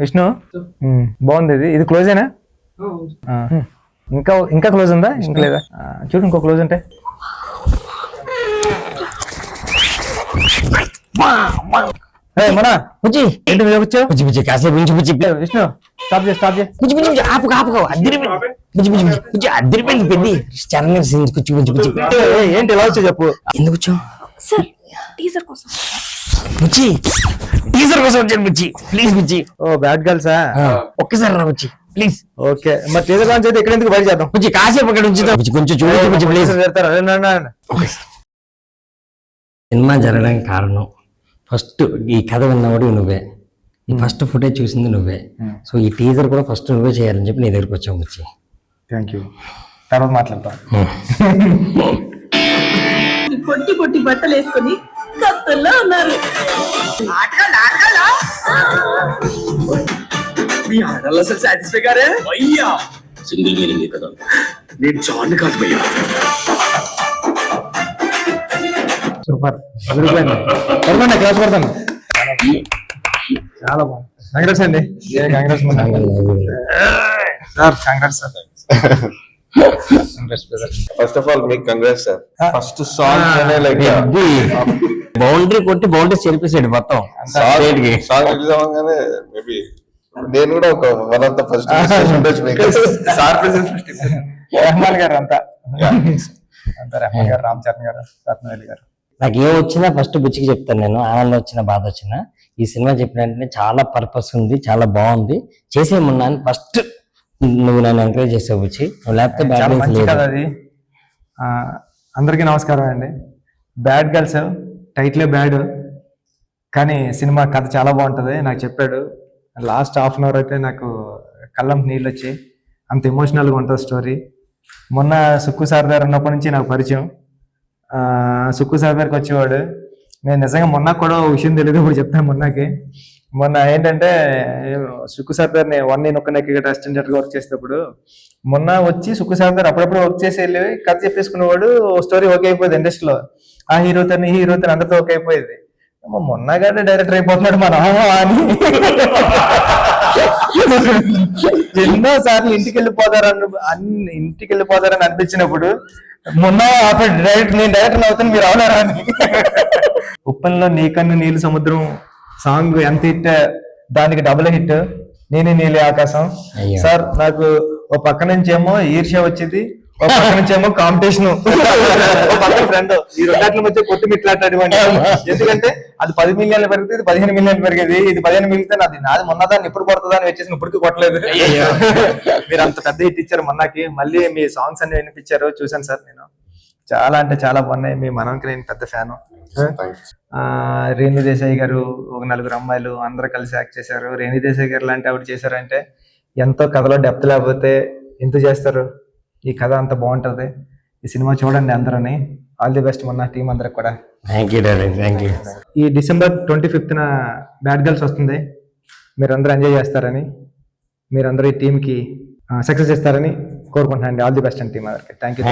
విష్ణు బాగుంది. ఇది క్లోజేనా? ఇంకా ఇంకా క్లోజ్ ఉందా? ఇంకా లేదా? చూడు ఇంకో క్లోజ్ ఉంటే. మన బుజ్జి ఏంటి మీద వచ్చావు? బుజ్జి బుజ్జి కాసేపు నుంచి బుజ్జి విష్ణు స్టాప్ చేయి బుజ్జి బుజ్జి ఆపు అద్దరిపోయింది బుజ్జి బుజ్జి బుజ్జి అద్దరిపోయింది పెద్ది చరణ్ కూర్చు బుజ్జి బుజ్జి ఏంటి ఎలా వచ్చావు చెప్పు. ఎందుకు వచ్చావు? సార్ టీజర్ కోసం. బుజ్జి టీజర్ కోసం వచ్చాను బుజ్జి ప్లీజ్ బుజ్జి. Oh bad గర్ల్సా? ఒక్కసారి రా బుజ్జి ప్లీజ్. ఓకే మరి టీజర్ లాంచ్ అయితే ఇక్కడ ఎందుకు బయట చేద్దాం బుజ్జి? కాసేపు అక్కడ ఉంచుదాం బుజ్జి, కొంచెం చూడండి బుజ్జి ప్లీజ్. సినిమా జరగడానికి కారణం ఫస్ట్ ఈ కథ విన్నవాడు నువ్వే, ఈ ఫస్ట్ ఫుటేజ్ చూసింది నువ్వే, సో ఈ టీజర్ కూడా ఫస్ట్ నువ్వే చేయాలని చెప్పి నీ దగ్గరికి వచ్చాము వచ్చి. Thank you. తర్వాత మాట్లాడతాం. పొట్టి పొట్టి బట్టలు వేసుకొని కత్తుల్లో ఉన్నారు. మీ ఆడల్లో అసలు సాటిస్ఫై గారే అయ్యా. సింగిల్ మీనింగ్ కదా, నేను జాన్ కాదు భయ్యా. సూపర్ క్లాస్ కొడతాను. చాలా బాగుంది. కాంగ్రెస్ అండి. Congrats sir. Congrats sir. First of all మీకు congrats sir. First song like boundary కొట్టి బౌండరీ చెరిపేసాడు మొత్తం. సాంగ్ రిలీజ్ అవ్వగానే మేబీ నేను కూడా ఒక one of the first sir Rahman garu అంతా రెహమాన్ గారు, రామ్ చరణ్ గారు, రత్నవేలి గారు. నాకు ఏం వచ్చినా ఫస్ట్ బుచ్చికి చెప్తాను నేను. ఆనందం వచ్చినా బాధ వచ్చినా ఈ సినిమా చెప్పిన వెంటనే చాలా పర్పస్ ఉంది, చాలా బాగుంది, చేసేయమన్నా ఫస్ట్ నువ్వు నన్ను ఎంకరేజ్ చేసావు బుచ్చి. లేకపోతే అది. అందరికీ నమస్కారం అండి. బ్యాడ్ గర్ల్స్ టైటిలే బ్యాడ్, కానీ సినిమా కథ చాలా బాగుంటుంది. నాకు చెప్పాడు లాస్ట్ హాఫ్ అన్ అవర్ అయితే నాకు కళ్ళం నీళ్ళు వచ్చాయి, అంత ఎమోషనల్గా ఉంటుంది స్టోరీ. మొన్న సుక్కు సార్ దగ్గర ఉన్నప్పటి నుంచి నాకు పరిచయం. సుక్కు సార్ దగ్గరికి వచ్చేవాడు. నేను నిజంగా మొన్న కూడా విషయం తెలియదు, ఇప్పుడు చెప్తాను. మొన్న ఏంటంటే సుక్కు సార్ దగ్గర నేను ఒక్క నెక్కి అసిస్టెంట్గా వర్క్ చేసేటప్పుడు మొన్న వచ్చి సుక్కు సార్ దగ్గర అప్పుడప్పుడు వర్క్ చేసి వెళ్ళి కథ చెప్పేసుకునేవాడు. స్టోరీ ఓకే అయిపోయింది ఇండస్ట్రీలో, ఆ హీరోతో అందరితో ఓకే అయిపోయింది. మొన్నగానే డైరెక్టర్ అయిపోతున్నాడు మన అని ఎన్నో సార్లు ఇంటికి వెళ్ళిపోతారని అనిపించినప్పుడు మొన్న డైరెక్ట్ నేను డైరెక్టర్ అవుతాను మీరు అవునారా అని. ఉప్పల్లో నీ కన్ను నీళ్ళు సముద్రం సాంగ్ ఎంత హిట్, దానికి డబుల్ హిట్. నేనే నీలి ఆకాశం. సార్ నాకు ఓ పక్క నుంచి ఏమో ఈర్ష్య వచ్చింది, ఒక పక్క నుంచి ఏమో కాంపిటీషన్, ఒక పక్క ఫ్రెండ్. ఈ రెండాట్ల మధ్య కొట్టి మిట్లాడేటువంటి. ఎందుకంటే అది 10 మిలియన్లు పెరిగితే ఇది 15 మిలియన్లు పెరిగేది. ఇది 15 మిగిలితే నాది మొన్నదాన్ని ఎప్పుడు కొడుతుందా అని వచ్చేసి ఇప్పటికీ కొట్టలేదు. మీరు అంత పెద్ద హిట్ ఇచ్చారు మొన్నకి. మళ్ళీ మీ సాంగ్స్ అన్ని వినిపించారు, చూసాను సార్ నేను. చాలా అంటే చాలా బాగున్నాయి. మీ మనోనికి నేను పెద్ద ఫ్యాను. రేణు దేశాయ్ గారు, ఒక 4 అమ్మాయిలు అందరూ కలిసి యాక్ట్ చేశారు. రేణు దేశాయ్ గారు లాంటి ఆవిడ చేశారంటే ఎంతో కథలో డెప్త్ లేకపోతే ఎంత చేస్తారు. ఈ కథ అంత బాగుంటది. ఈ సినిమా చూడండి అందరూని. ఆల్ ది బెస్ట్ మొన్న టీం అందరికి కూడా. Thank you. ఈ December 25th బ్యాడ్ గర్ల్స్ వస్తుంది. మీరందరూ ఎంజాయ్ చేస్తారని, మీరందరూ ఈ టీంకి సక్సెస్ చేస్తారని కోరుకుంటున్నాను. All the best and team అందరికి. Thank you.